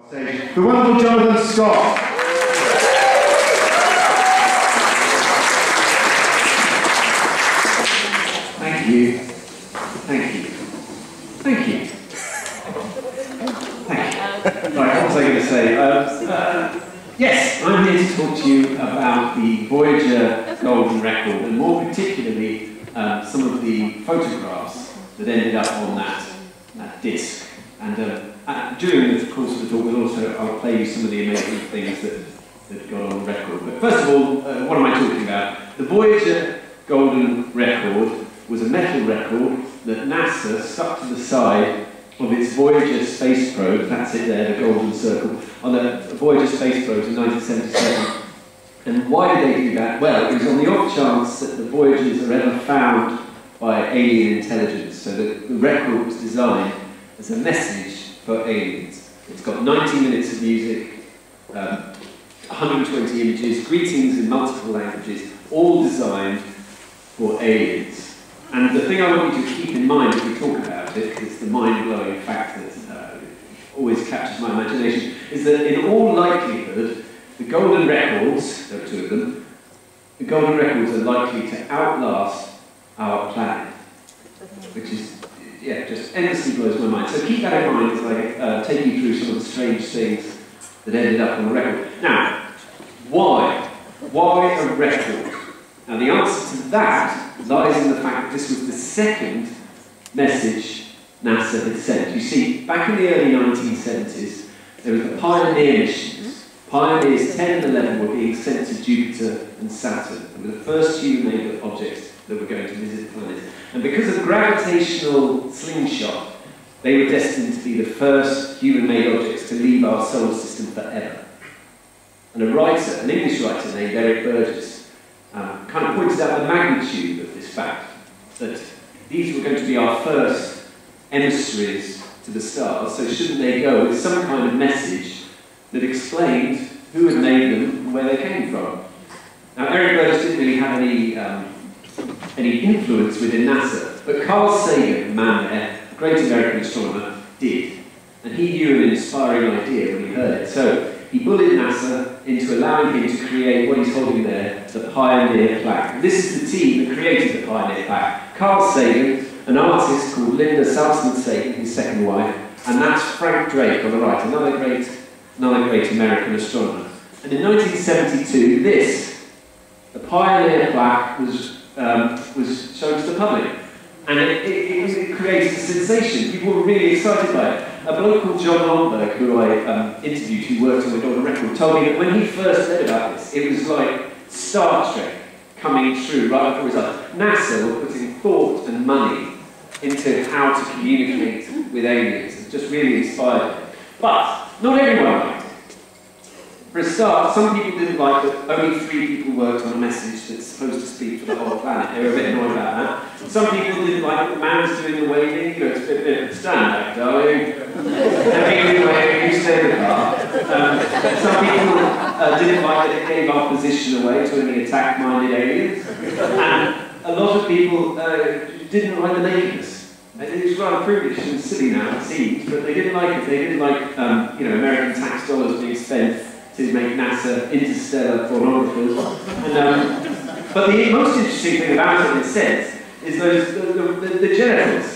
The wonderful Jonathan Scott. Thank you. Thank you. Thank you. Thank you. Right, what was I going to say? Yes, I'm here to talk to you about the Voyager Golden Record, and more particularly some of the photographs that ended up on that disc. And during the course of the talk, I'll play you some of the amazing things that got on the record. But first of all, what am I talking about? The Voyager Golden Record was a metal record that NASA stuck to the side of its Voyager space probe, that's it there, the golden circle, on the Voyager space probe in 1977. And why did they do that? Well, it was on the off chance that the Voyagers are ever found by alien intelligence. So the record was designed as a message for aliens. It's got 90 minutes of music, 120 images, greetings in multiple languages, all designed for aliens. And the thing I want you to keep in mind as we talk about it, because it's the mind-blowing fact that always captures my imagination, is that in all likelihood, the golden records, there are two of them, the golden records are likely to outlast our planet, which is, yeah, just endlessly blows my mind. So keep that in mind as I take you through some of the strange things that ended up on the record. Now, why? Why a record? Now, the answer to that lies in the fact that this was the second message NASA had sent. You see, back in the early 1970s, there was the Pioneer missions. Pioneers 10 and 11 were being sent to Jupiter and Saturn. They were the first human-made objects that were going to visit the planets. And because of gravitational slingshot, they were destined to be the first human-made objects to leave our solar system forever. And a writer, an English writer named Eric Burgess, kind of pointed out the magnitude of this fact, that these were going to be our first emissaries to the stars, so shouldn't they go with some kind of message that explained who had made them and where they came from. Now, Eric Burgess didn't really have any influence within NASA, but Carl Sagan, the man there, the great American astronomer, did. And he knew an inspiring idea when he heard it. So he bullied NASA into allowing him to create what he's holding there, the Pioneer plaque. And this is the team that created the Pioneer plaque. Carl Sagan, an artist called Linda Salzman Sagan, his second wife, and that's Frank Drake on the right, another great American astronomer. And in 1972, the Pioneer plaque was shown to the public. And it created a sensation. People were really excited by it. A bloke called John Lomberg, who I interviewed, who worked on the Golden Record, told me that when he first read about this, it was like Star Trek coming through right before his eyes. NASA were putting thought and money into how to communicate with aliens. It just really inspired him. But not everyone liked it. For a start, some people didn't like that only 3 people worked on a message that's supposed to speak for the whole planet. They were a bit annoyed about that. Some people didn't like that the man was doing the waving. You know, it's a bit of stand back, darling. Every way, you stay in the car. Some people didn't like that it gave our position away to any attack-minded aliens. And a lot of people didn't like the nakedness. It was rather prudish and silly now, it seems, but they didn't like it. They didn't like American tax dollars being spent to make NASA interstellar pornographers. But the most interesting thing about it, in a sense, is the genitals.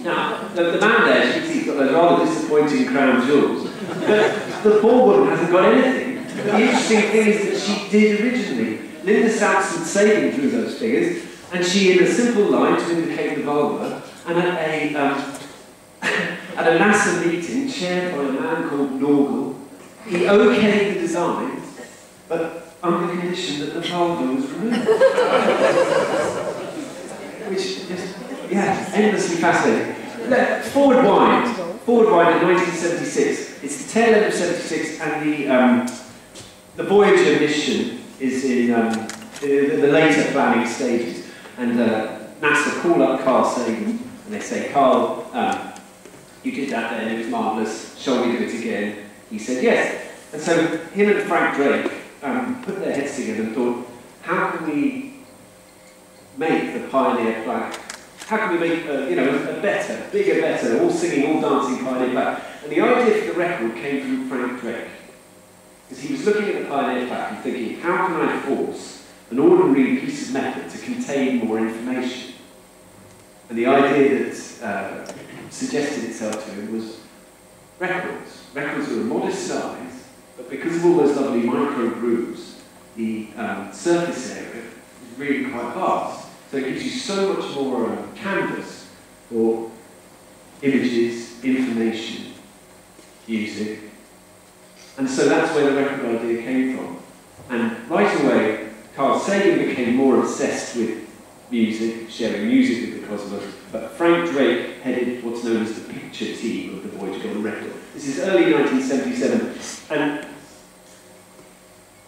Now, the man there, you can see, he's got those rather disappointing crown jewels. But the poor woman hasn't got anything. The interesting thing is that she did originally. Linda Salzman Sagan drew those figures, and she, in a simple line to indicate the vulva, and at a NASA meeting chaired by a man called Norgal, he okayed the design, but on the condition that the vulva was removed. Which is, yeah, endlessly fascinating. Forward wind in 1976. It's the tail end of 76, and the Voyager mission is in the later planning stages. And NASA call up Carl Sagan, and they say, Carl, you did that then, it was marvellous, shall we do it again? He said yes. And so him and Frank Drake put their heads together and thought, how can we make the Pioneer plaque? How can we make a better, bigger, better, all singing, all dancing Pioneer plaque? And the idea for the record came from Frank Drake. Because he was looking at the Pioneer plaque and thinking, how can I force an ordinary piece of metal to contain more information? And the idea that suggested itself to him was records. Records were a modest size, but because of all those lovely micro grooves, the surface area is really quite vast. So it gives you so much more canvas for images, information, music. And so that's where the record idea came from. And right away, Carl Sagan became more obsessed with music, sharing music with the cosmos, but Frank Drake headed what's known as the picture team of the Voyage Golden Record. This is early 1977, and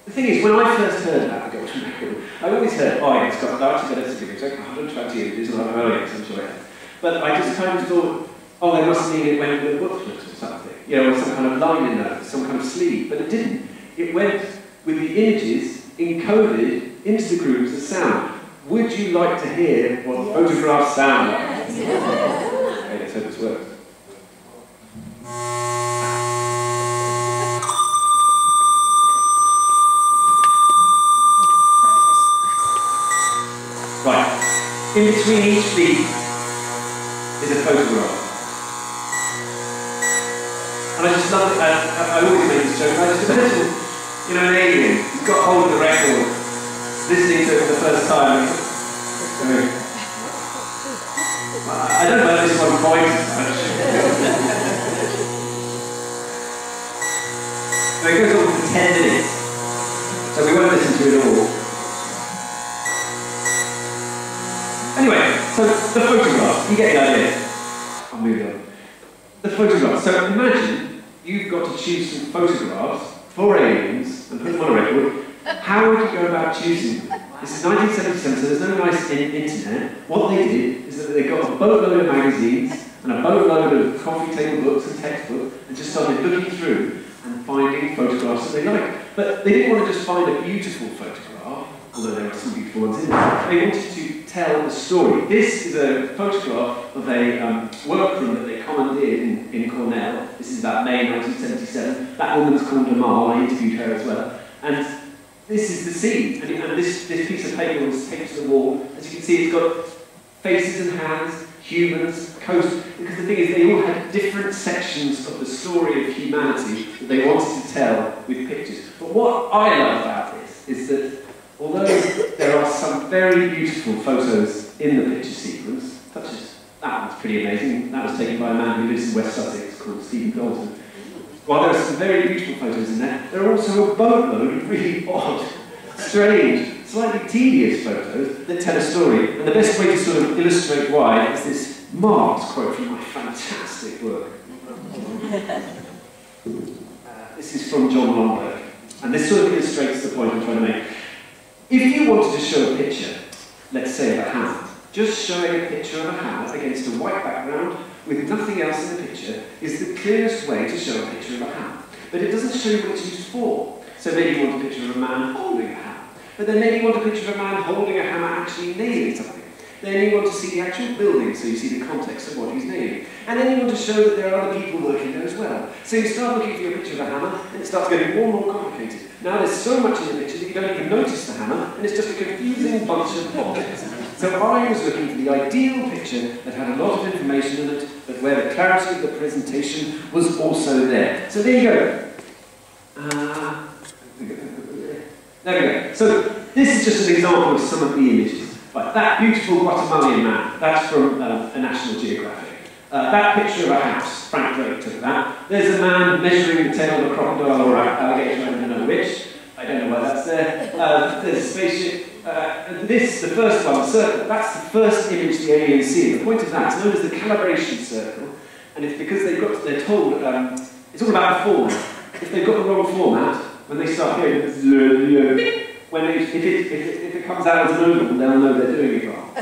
the thing is, when I first heard about the Golden Record, I always heard, oh, it's got 90 minutes of music, 120 images, and I'm like, oh yes, I'm sure it has. But I just kind of thought, oh, they must mean it went with a booklet or something, you know, or some kind of liner note, some kind of sleeve, but it didn't. It went with the images encoded into the grooves of sound. Would you like to hear what photographs sound like? Okay, let's hope this works. Right. In between each beat is a photograph. And I just love it. I always make this joke. I just imagine, you know, an alien who's got hold of the record, listening to it for the first time. I don't know this one quite as much. So it goes on for 10 minutes. So we won't listen to it all. Anyway, so the photograph, you get the idea. I'll move on. The photograph. So imagine you've got to choose some photographs for aliens and put them on a record. How would you go about choosing them? This is 1977, so there's no nice internet. What they did is that they got a boatload of magazines and a boatload of coffee table books and textbooks and just started looking through and finding photographs that they liked. But they didn't want to just find a beautiful photograph, although there are some beautiful ones in there. They wanted to tell a story. This is a photograph of a workroom that they commandeered in Cornell. This is about May 1977. That woman's called Amal. I interviewed her as well. And this is the scene, and this piece of paper was taped to the wall. As you can see, it's got faces and hands, humans, coast, because the thing is, they all had different sections of the story of humanity that they wanted to tell with pictures. But what I love about this is that although there are some very beautiful photos in the picture sequence, such as that one's pretty amazing, that was taken by a man who lives in West Sussex called Stephen Dalton. While there are some very beautiful photos in there are also a boatload of really odd, strange, slightly tedious photos that tell a story. And the best way to sort of illustrate why is this Marx quote from my fantastic work. This is from John Lomberg. And this sort of illustrates the point I'm trying to make. If you wanted to show a picture, let's say of a hammer, just showing a picture of a hammer against a white background with nothing else in the picture is the clearest way to show a picture of a hammer. But it doesn't show you what it's used for. So maybe you want a picture of a man holding a hammer. But then maybe you want a picture of a man holding a hammer actually nailing something. Then you want to see the actual building, so you see the context of what he's nailing. And then you want to show that there are other people working there as well. So you start looking for your picture of a hammer, and it starts getting more and more complicated. Now there's so much in the picture that you don't even notice the hammer, and it's just a confusing bunch of objects. So I was looking for the ideal picture that had a lot of information in it, but where the clarity of the presentation was also there. So there you go. There we go. So this is just an example of some of the images. Right, that beautiful Guatemalan man, that's from a National Geographic. That picture of a house, Frank Drake took that. There's a man measuring the tail of a crocodile or alligator, I don't know which. I don't know why that's there. There's a spaceship. This, the first one, the circle, that's the first image the aliens see. The point of that is known as the calibration circle, and it's because they're told, it's all about the format. If they've got the wrong format, when they start hearing if it comes out as an oval, they'll know they're doing it wrong.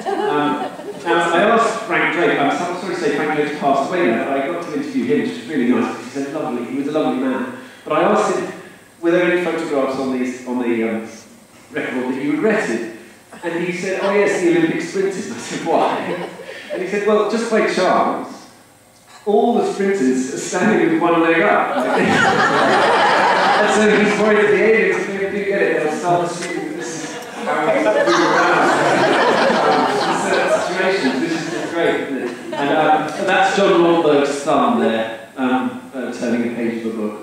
Now, I asked Frank Drake, I'm sorry to say Frank Drake's passed away now, but I got to interview him, which was really nice, because he said he was a lovely man. But I asked him, were there any photographs on the record that you regretted? And he said, oh yes, the Olympic sprinters. And I said, why? And he said, well, just by chance, all the sprinters are standing with one leg up. And so he's worried that the aliens, if they do get it, they'll start assuming that this is how we move around. In certain situations, this is great, isn't it? And that's John Lomberg's thumb there, turning a page of a book.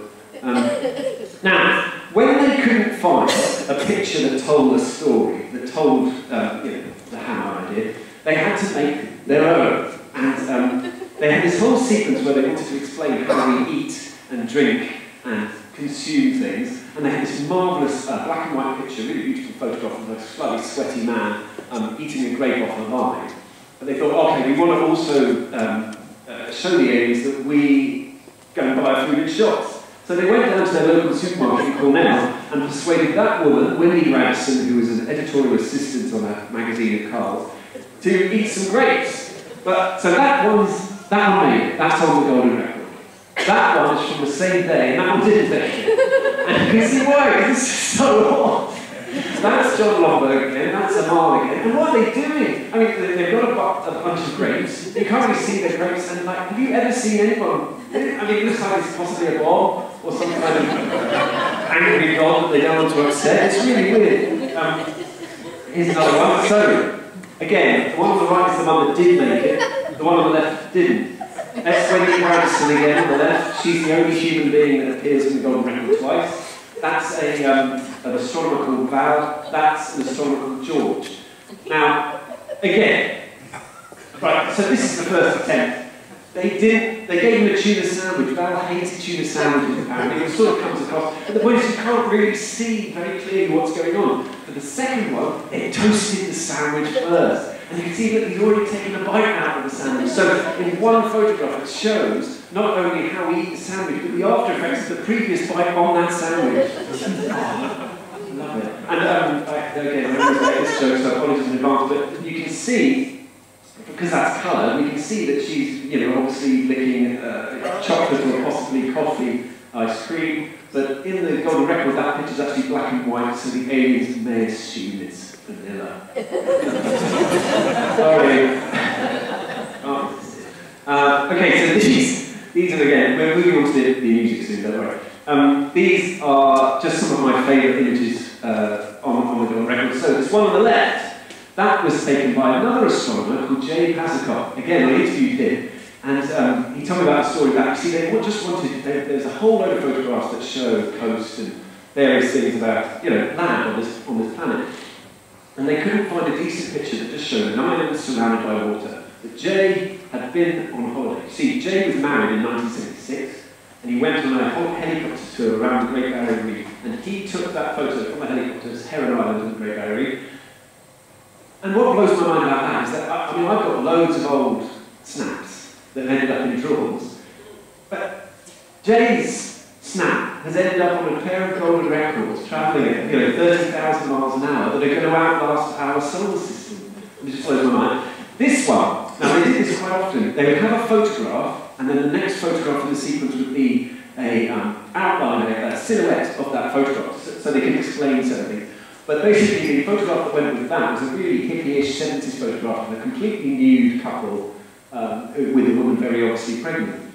Now, when they couldn't find a picture that told a story, that told the hammer idea, they had to make their own. And they had this whole sequence where they wanted to explain how we eat and drink and consume things. And they had this marvellous black and white picture, really beautiful photograph of a slightly sweaty man eating a grape off a vine. But they thought, okay, we want to also show the aliens that we go and buy food in shops. So they went down to their local supermarket in Cornell and persuaded that woman, Wendy Radisson, who was an editorial assistant on a magazine of Carl, to eat some grapes. But so that one made it. That's on the golden record. That one is from the same day, and that one didn't make it. And you can see why, because it's so hot. That's John Lomberg again, that's Amal again. And what are they doing? I mean, they've got a bunch of grapes. You can't really see the grapes, and like, have you ever seen anyone? I mean, it looks like it's possibly a bomb or some kind of angry god that they don't want to upset. It's really weird. Here's another one. So, again, the one on the right is the one that did make it, the one on the left didn't. That's Wendy Radisson again on the left. She's the only human being that appears in the golden record twice. That's an astronomer called Val. That's an astronomer called George. Now, again, right, so this is the first attempt. They gave him a tuna sandwich. Val hated tuna sandwiches, apparently. It sort of comes across. But the point is, you can't really see very clearly what's going on. For the second one, they toasted the sandwich first. And you can see that he's already taken a bite out of the sandwich. So in one photograph, it shows not only how he eats the sandwich, but the after effects of the previous bite on that sandwich. Oh, love it. And again, I always make this joke, so apologies in advance, but you can see, because that's colour, we can see that she's, obviously licking chocolate or possibly coffee, ice cream. But in the golden record, that picture's actually black and white, so the aliens may assume it's vanilla. Sorry. Okay, so these are again, we're moving on to the music soon, don't worry. These are just some of my favourite images on the golden record. So this one on the left, that was taken by another astronomer called Jay Pasakoff. Again, I interviewed him, and he told me about a story about, you see, there's a whole load of photographs that show coast and various things about, land on this planet. And they couldn't find a decent picture that just showed an island surrounded by water. But Jay had been on holiday. See, Jay was married in 1976, and he went on a whole helicopter tour around the Great Barrier Reef, and he took that photo from a helicopter to Heron Island and the Great Barrier Reef. And what blows my mind about that is that, I've got loads of old snaps that have ended up in drawers, but Jay's snap has ended up on a pair of golden records travelling at 30,000 miles an hour that are going to outlast our solar system. It just blows my mind. This one, now they did this quite often. They would have a photograph, and then the next photograph in the sequence would be a outline, a silhouette of that photograph, so they can explain something. But basically, the photograph that went with that was a really hippie-ish 70s photograph of a completely nude couple with a woman very obviously pregnant.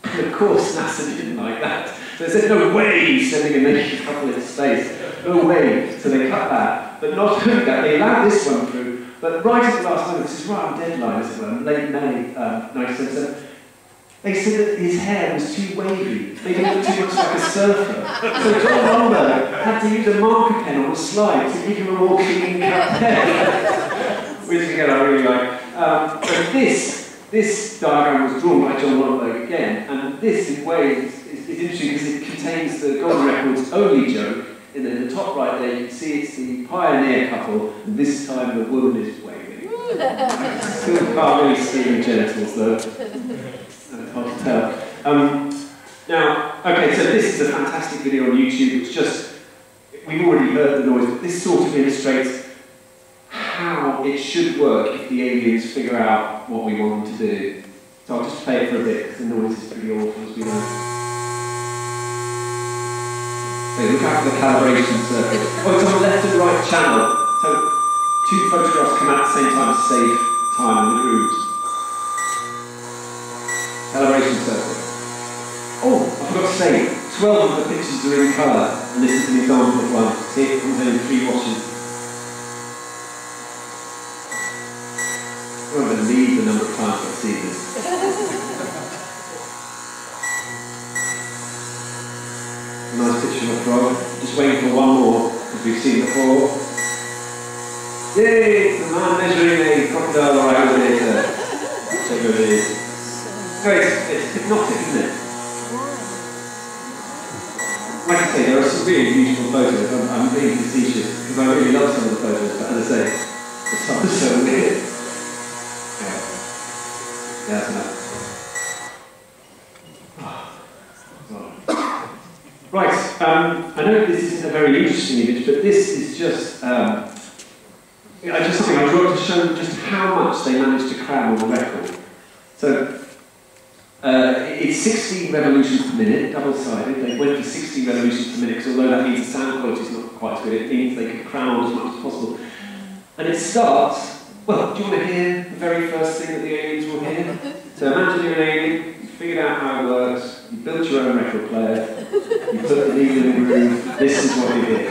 And of course, NASA didn't like that. So they said, no way, sending a naked couple into space. No way. So they cut that. But not only that, they allowed this one through. But right at the last moment, this is right on deadline, as it were, late May 1977, they said that his hair was too wavy. Made him look too much like a surfer. So John Lomberg had to use a marker pen on the slide to give him a more clean cut hair. Which again, I really like. But this diagram was drawn by John Lomberg again, and this, in ways, is interesting because it contains the golden record's only joke. In the top right there, you can see it's the pioneer couple, and this time the woman is waving. Still can't really see the genitals, though. It's hard to tell. Now, okay, so this is a fantastic video on YouTube. It's just, we've already heard the noise, but this sort of illustrates how it should work if the aliens figure out what we want them to do. So I'll just play it for a bit, because the noise is pretty awful, as we know. So look out for the calibration circuit. Oh, it's on the left and right channel. So two photographs come out at the same time to save time on the grooves. acceleration circle. Oh, I forgot to say, 12 of the pictures are in colour, and this is an example of one. See, it comes in 3 washes. I don't believe the number of times I've seen this. Nice picture of a frog. Just waiting for one more, as we've seen before. Yay! The man measuring a crocodile right over there. Whichever it is. Great, it's hypnotic, isn't it? Like I say, there are some really beautiful photos. I'm being facetious because I really love some of the photos, but as I say, the stuff is so weird. Yeah, that's enough. Right, I know this isn't a very interesting image, but this is just, just something I brought to show just how much they managed to cram on the record. So, it's 60 revolutions per minute, double-sided. They went for 60 revolutions per minute, because although that means the sound quality is not quite as good, it means they could cram on as much as possible. And it starts, well, do you want to hear the very first thing that the aliens will hear? So imagine you're an alien, you figured out how it works, you built your own record player, you put the needle in the groove, this is what you hear.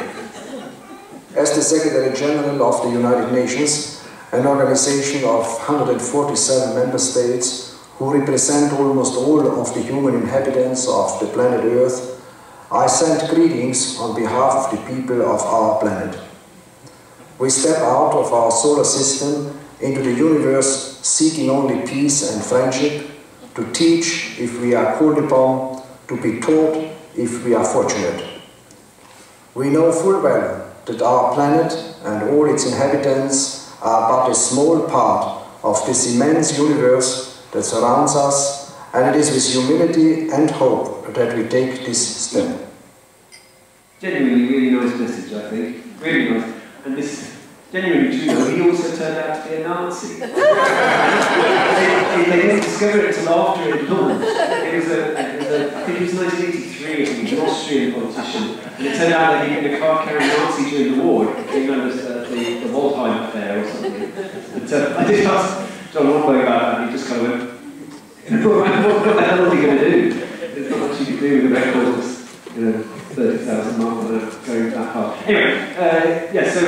As the Secretary General of the United Nations, an organization of 147 member states who represent almost all of the human inhabitants of the planet Earth, I send greetings on behalf of the people of our planet. We step out of our solar system into the universe seeking only peace and friendship, to teach if we are called upon, to be taught if we are fortunate. We know full well that our planet and all its inhabitants are but a small part of this immense universe that surrounds us, and it is with humility and hope that we take this step. Genuinely really nice message, I think. Really nice. And this genuinely true, though, he also turned out to be a Nazi. They didn't discover it until after it had launched. I think it was 1983, he was an Austrian politician, and it turned out that he'd been a card-carrying Nazi during the war. He known as the Waldheim affair or something. But I did ask John Romberg about that, and he just kind of went, what the hell are we going to do? There's not much you can do with the records, 30,000 miles going that far. Anyway, yeah, so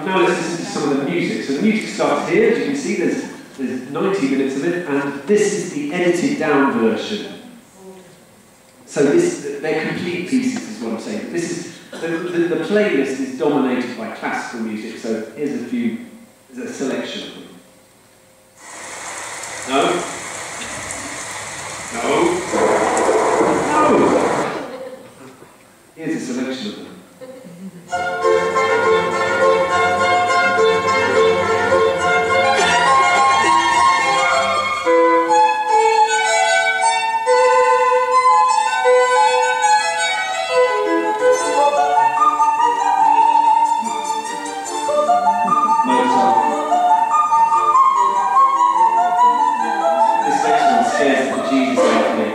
now let's listen to some of the music. So the music starts here, as you can see, there's 90 minutes of it, and this is the edited down version. So they're complete pieces, is what I'm saying. This is the playlist is dominated by classical music, so here's a selection of them. No? No? No! Here's a selection of them. This next one scares the Jesus out of me.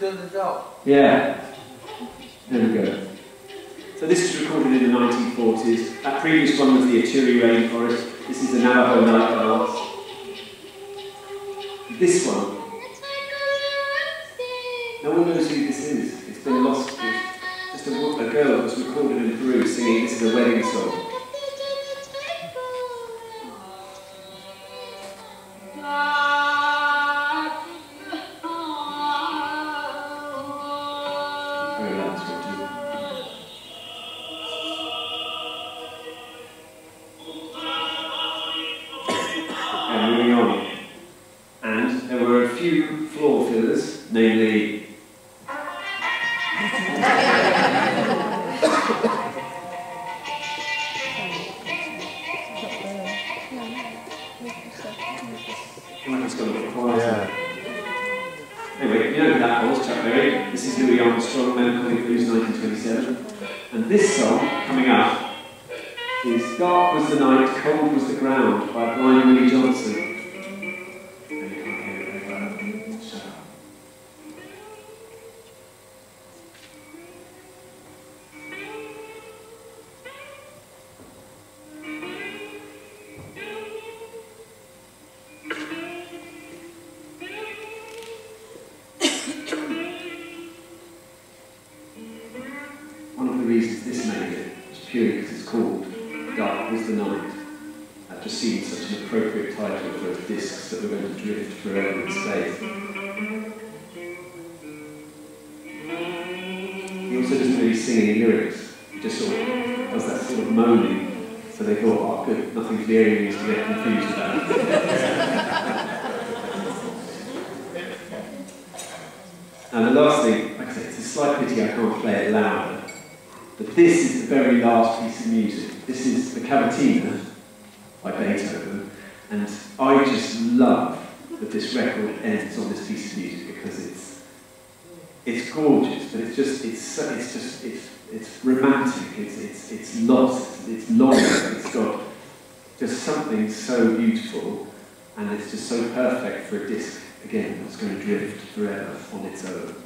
good as well. Yeah. There we go. So this was recorded in the 1940s. That previous one was the Ituri Rainforest. This is the Navajo Night Dance. This one, no one knows who this is. It's been lost. It's just a girl that was recorded in Peru singing this is a wedding song. Namely, anyway, you know who that was, Chuck Berry. This is Louis Armstrong, Melancholy Blues 1927. And this song, coming up, is Dark Was the Night, Cold Was the Ground by Blind Willie Johnson. One of the reasons this made it is purely because it's called Dark Was the Night. That just seemed such an appropriate title for discs that were going to drift forever in space. He also doesn't really sing any lyrics, he just sort of does that sort of moaning. So they thought, oh good, nothing for the aliens to get confused about. And the last thing, like I said, it's a slight pity I can't play it louder. But this is the very last piece of music. This is the Cavatina by Beethoven, and I just love that this record ends on this piece of music because it's gorgeous, but it's romantic. It's lost. It's long. It's got just something so beautiful, and it's just so perfect for a disc again that's going to drift forever on its own.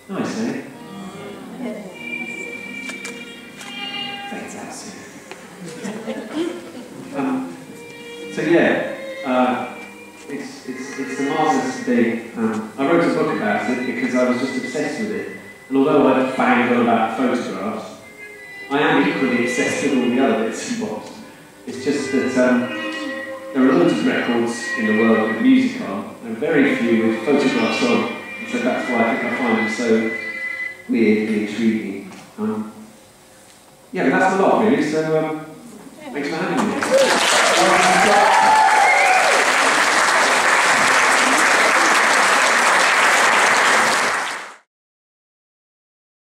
Nice, eh? Fades out soon. So yeah, it's the marvellous thing. I wrote a book about it because I was just obsessed with it. And although I banged on about photographs, I am equally obsessed with all the other bits and bobs. It's just that there are loads of records in the world with music on, and very few with photographs on. So that's why I think I find them so weirdly intriguing. Yeah, but that's a lot really, so thanks for having me.